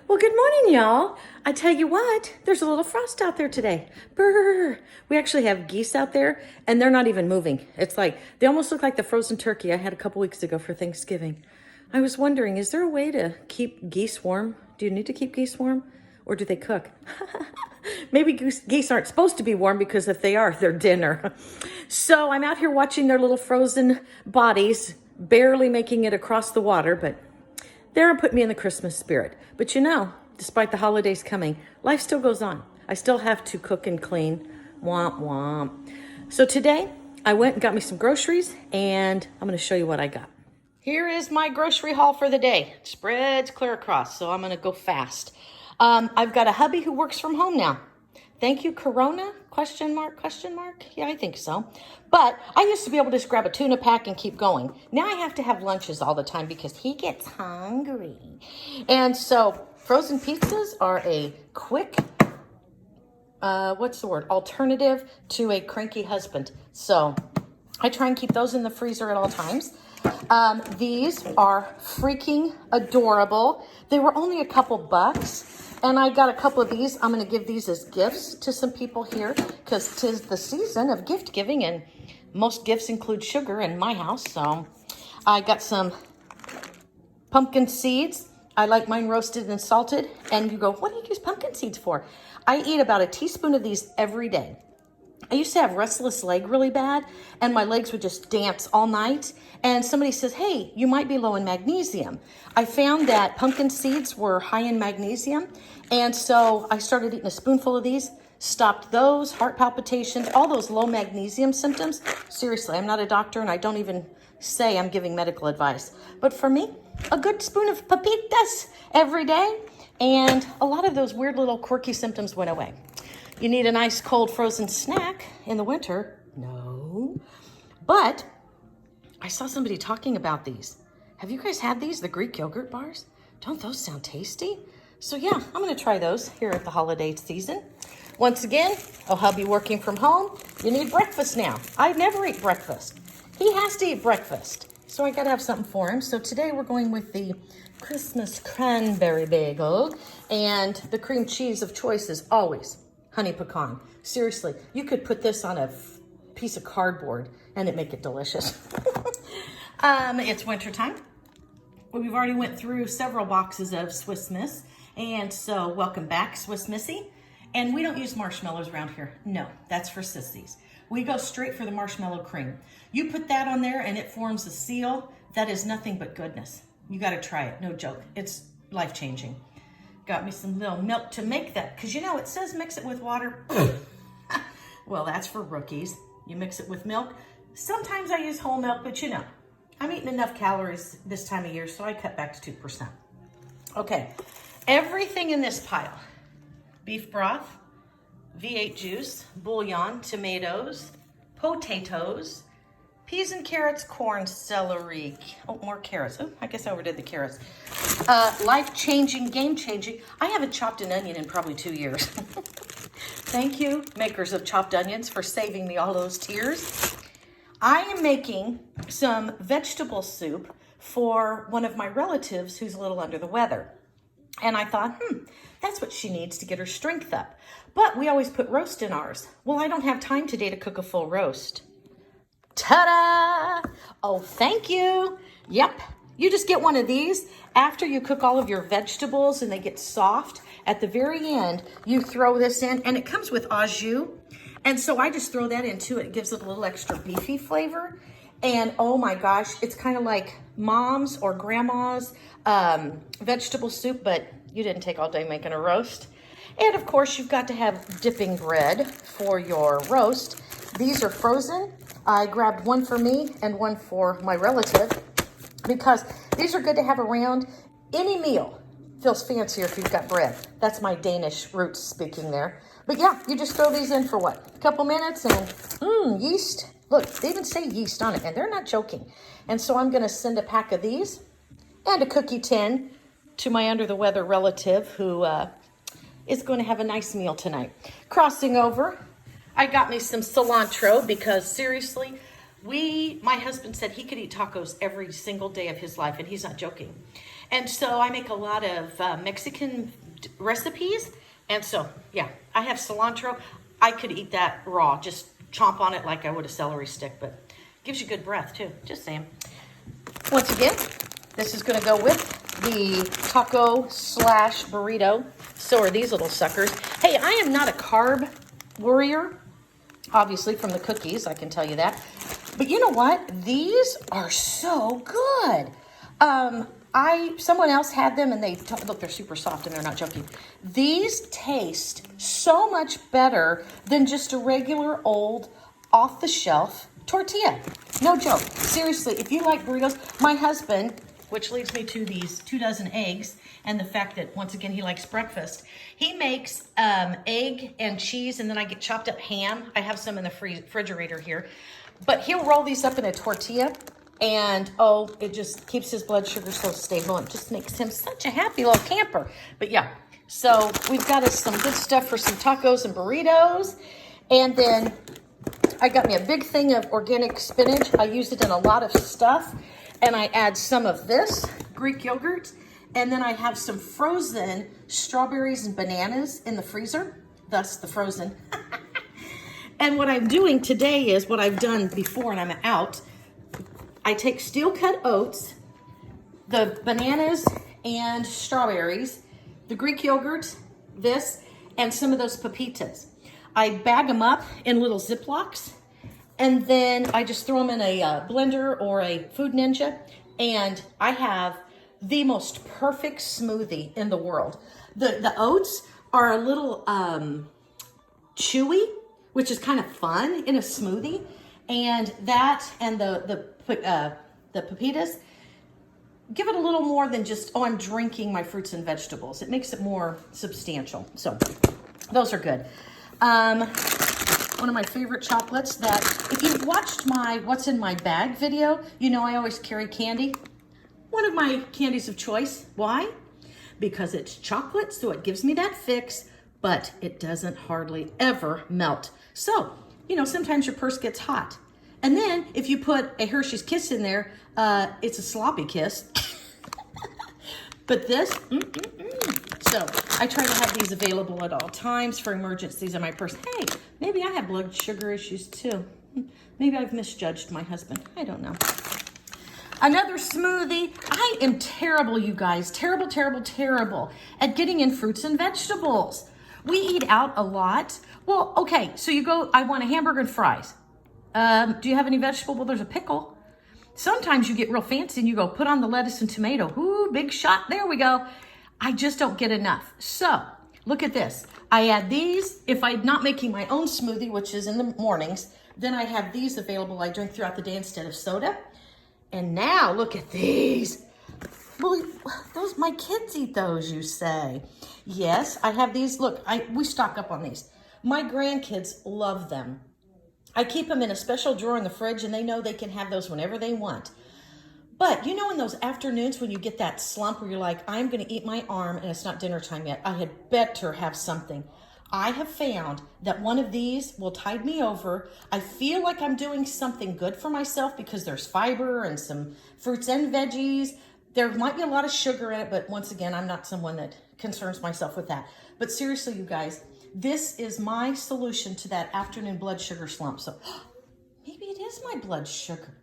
Well, good morning, y'all. I tell you what, there's a little frost out there today. Brr. We actually have geese out there, and they're not even moving. It's like, they almost look like the frozen turkey I had a couple weeks ago for Thanksgiving. I was wondering, is there a way to keep geese warm? Do you need to keep geese warm? Or do they cook? Maybe geese aren't supposed to be warm because if they are, they're dinner. So I'm out here watching their little frozen bodies, barely making it across the water, but they're put me in the Christmas spirit. But you know, despite the holidays coming, life still goes on. I still have to cook and clean. Womp womp. So today, I went and got me some groceries, and I'm going to show you what I got. Here is my grocery haul for the day. Spreads clear across, so I'm going to go fast. I've got a hubby who works from home now. Thank you, Corona? Question mark, question mark? Yeah, I think so. But I used to be able to just grab a tuna pack and keep going. Now I have to have lunches all the time because he gets hungry. And so frozen pizzas are a quick, alternative to a cranky husband. So I try and keep those in the freezer at all times. These are freaking adorable. They were only a couple bucks. And I got a couple of these. I'm going to give these as gifts to some people here because 'tis the season of gift giving, and most gifts include sugar in my house. So I got some pumpkin seeds. I like mine roasted and salted. And you go, what do you use pumpkin seeds for? I eat about a teaspoon of these every day. I used to have restless leg really bad, and my legs would just dance all night. And somebody says, hey, you might be low in magnesium. I found that pumpkin seeds were high in magnesium. And so I started eating a spoonful of these, stopped those, heart palpitations, all those low magnesium symptoms. Seriously, I'm not a doctor, and I don't even say I'm giving medical advice. But for me, a good spoon of papitas every day, and a lot of those weird little quirky symptoms went away. You need a nice cold frozen snack in the winter? No. But I saw somebody talking about these. Have you guys had these, the Greek yogurt bars? Don't those sound tasty? So yeah, I'm gonna try those here at the holiday season. Once again, a hubby working from home, you need breakfast now. I never eat breakfast. He has to eat breakfast. So I gotta have something for him. So today we're going with the Christmas cranberry bagel, and the cream cheese of choice is always honey pecan. Seriously, you could put this on a piece of cardboard and it'd make it delicious. It's wintertime. We've already went through several boxes of Swiss Miss, and so welcome back, Swiss Missy. And we don't use marshmallows around here. No, that's for sissies. We go straight for the marshmallow cream. You put that on there and it forms a seal. That is nothing but goodness. You gotta try it, no joke. It's life-changing. Got me some little milk to make that, because you know, it says mix it with water. Well, that's for rookies. You mix it with milk. Sometimes I use whole milk, but you know, I'm eating enough calories this time of year, so I cut back to 2%. Okay, everything in this pile: beef broth, V8 juice, bouillon, tomatoes, potatoes, peas and carrots, corn, celery. Oh, more carrots. Oh, I guess I overdid the carrots. Life-changing, game-changing. I haven't chopped an onion in probably 2 years. Thank you, makers of chopped onions, for saving me all those tears. I am making some vegetable soup for one of my relatives who's a little under the weather. And I thought, that's what she needs to get her strength up. But we always put roast in ours. Well, I don't have time today to cook a full roast. Ta-da! Oh, thank you. Yep. You just get one of these after you cook all of your vegetables and they get soft. At the very end, you throw this in, and it comes with au jus. And so I just throw that into it. It gives it a little extra beefy flavor. And oh my gosh, it's kind of like mom's or grandma's vegetable soup, but you didn't take all day making a roast. And of course, you've got to have dipping bread for your roast. These are frozen. I grabbed one for me and one for my relative because these are good to have around. Any meal feels fancier if you've got bread. That's my Danish roots speaking there. But yeah, you just throw these in for what? A couple minutes, and yeast. Look, they even say yeast on it, and they're not joking. And so I'm going to send a pack of these and a cookie tin to my under the weather relative who is going to have a nice meal tonight. Crossing over, I got me some cilantro because seriously, my husband said he could eat tacos every single day of his life, and he's not joking. And so I make a lot of Mexican recipes. And so, yeah, I have cilantro. I could eat that raw, just chomp on it like I would a celery stick, but gives you good breath too, just saying. Once again, this is gonna go with the taco slash burrito. So are these little suckers. Hey, I am not a carb warrior, obviously from the cookies, I can tell you that. But you know what? These are so good. Someone else had them and look, they're super soft and they're not joking. These taste so much better than just a regular old off the shelf tortilla. No joke. Seriously, if you like burritos, my husband, which leads me to these 24 eggs and the fact that once again, he likes breakfast. He makes egg and cheese and then I get chopped up ham. I have some in the refrigerator here, but he'll roll these up in a tortilla. And, oh, it just keeps his blood sugar so stable. It just makes him such a happy little camper. But, yeah, so we've got us some good stuff for some tacos and burritos. And then I got me a big thing of organic spinach. I use it in a lot of stuff. And I add some of this Greek yogurt. And then I have some frozen strawberries and bananas in the freezer. Thus, the frozen. And what I'm doing today is what I've done before and I'm out. I take steel cut oats, the bananas and strawberries, the Greek yogurt, this, and some of those pepitas. I bag them up in little Ziplocs, and then I just throw them in a blender or a Food Ninja, and I have the most perfect smoothie in the world. The oats are a little chewy, which is kind of fun in a smoothie, and that and the pepitas give it a little more than just, oh, I'm drinking my fruits and vegetables. It makes it more substantial. So those are good. One of my favorite chocolates that, if you've watched my What's in My Bag video, you know I always carry candy. One of my candies of choice. Why? Because it's chocolate, so it gives me that fix, but it doesn't hardly ever melt. So, you know, sometimes your purse gets hot. And then if you put a Hershey's Kiss in there, it's a sloppy kiss. But this, So I try to have these available at all times for emergencies in my purse. Hey, maybe I have blood sugar issues too. Maybe I've misjudged my husband. I don't know. Another smoothie. I am terrible, you guys. Terrible, terrible, terrible at getting in fruits and vegetables. We eat out a lot. Well, okay, so you go, I want a hamburger and fries. Do you have any vegetable? Well, there's a pickle. Sometimes you get real fancy and you go, put on the lettuce and tomato. Ooh, big shot. There we go. I just don't get enough. So look at this. I add these. If I'm not making my own smoothie, which is in the mornings, then I have these available. I drink throughout the day instead of soda. And now look at these. Well, those, my kids eat those, you say. Yes, I have these. Look, we stock up on these. My grandkids love them. I keep them in a special drawer in the fridge, and they know they can have those whenever they want. But you know, in those afternoons when you get that slump where you're like, I'm going to eat my arm and it's not dinner time yet, I had better have something. I have found that one of these will tide me over. I feel like I'm doing something good for myself because there's fiber and some fruits and veggies. There might be a lot of sugar in it, but once again, I'm not someone that concerns myself with that. But seriously, you guys, this is my solution to that afternoon blood sugar slump. So maybe it is my blood sugar.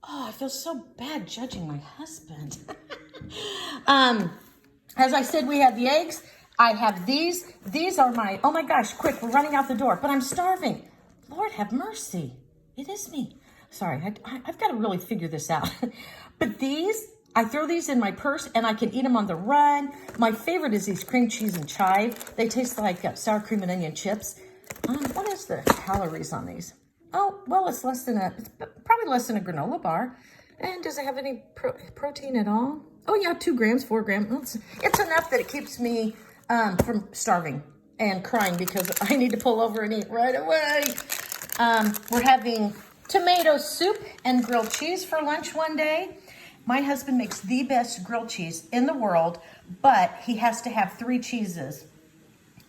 Oh, I feel so bad judging my husband. As I said, we have the eggs. I have these. These are my, oh my gosh, quick, we're running out the door, but I'm starving. Lord have mercy. It is me. Sorry, I've got to really figure this out. But these, I throw these in my purse and I can eat them on the run. My favorite is these cream cheese and chive. They taste like sour cream and onion chips. What is the calories on these? Oh, well, it's probably less than a granola bar. And does it have any protein at all? Oh yeah, 2 grams, 4 grams. It's enough that it keeps me from starving and crying because I need to pull over and eat right away. We're having tomato soup and grilled cheese for lunch one day. My husband makes the best grilled cheese in the world, but he has to have 3 cheeses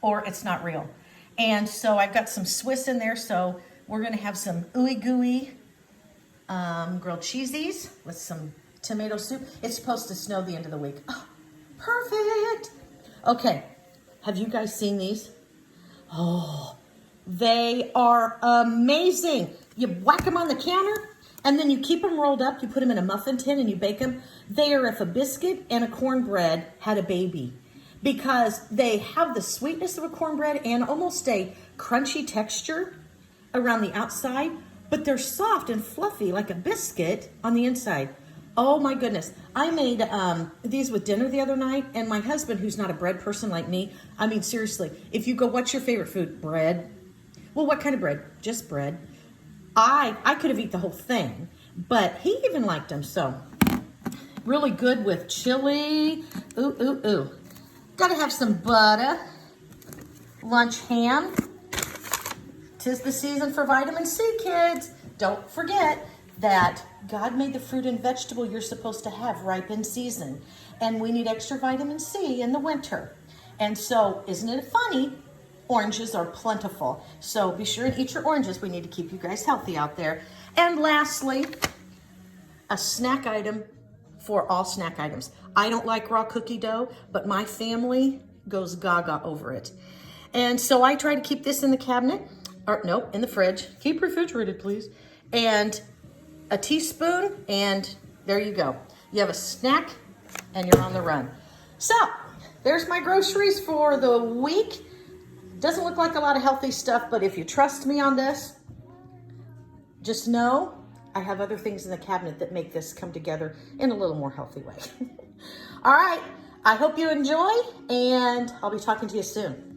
or it's not real. And so I've got some Swiss in there, so we're going to have some ooey gooey grilled cheesies with some tomato soup. It's supposed to snow the end of the week. Oh, Perfect. Okay, have you guys seen these? Oh, they are amazing. You whack them on the counter and then you keep them rolled up. You put them in a muffin tin and you bake them. They are if a biscuit and a cornbread had a baby, because they have the sweetness of a cornbread and almost a crunchy texture around the outside, but they're soft and fluffy like a biscuit on the inside. Oh my goodness. I made these with dinner the other night, and my husband, who's not a bread person like me, I mean, seriously, if you go, what's your favorite food? Bread. Well, what kind of bread? Just bread. I could have eaten the whole thing, but he even liked them. So really good with chili. Ooh, ooh, ooh. Gotta have some butter. Lunch ham. 'Tis the season for vitamin C, kids. Don't forget that God made the fruit and vegetable you're supposed to have ripe in season. And we need extra vitamin C in the winter. And so, isn't it funny? Oranges are plentiful. So be sure and eat your oranges. We need to keep you guys healthy out there. And lastly, a snack item for all snack items. I don't like raw cookie dough, but my family goes gaga over it. And so I try to keep this in the cabinet, or no, in the fridge. Keep refrigerated, please. And a teaspoon, and there you go. You have a snack, and you're on the run. So, there's my groceries for the week. Doesn't look like a lot of healthy stuff, but if you trust me on this, just know I have other things in the cabinet that make this come together in a little more healthy way. All right, I hope you enjoy, and I'll be talking to you soon.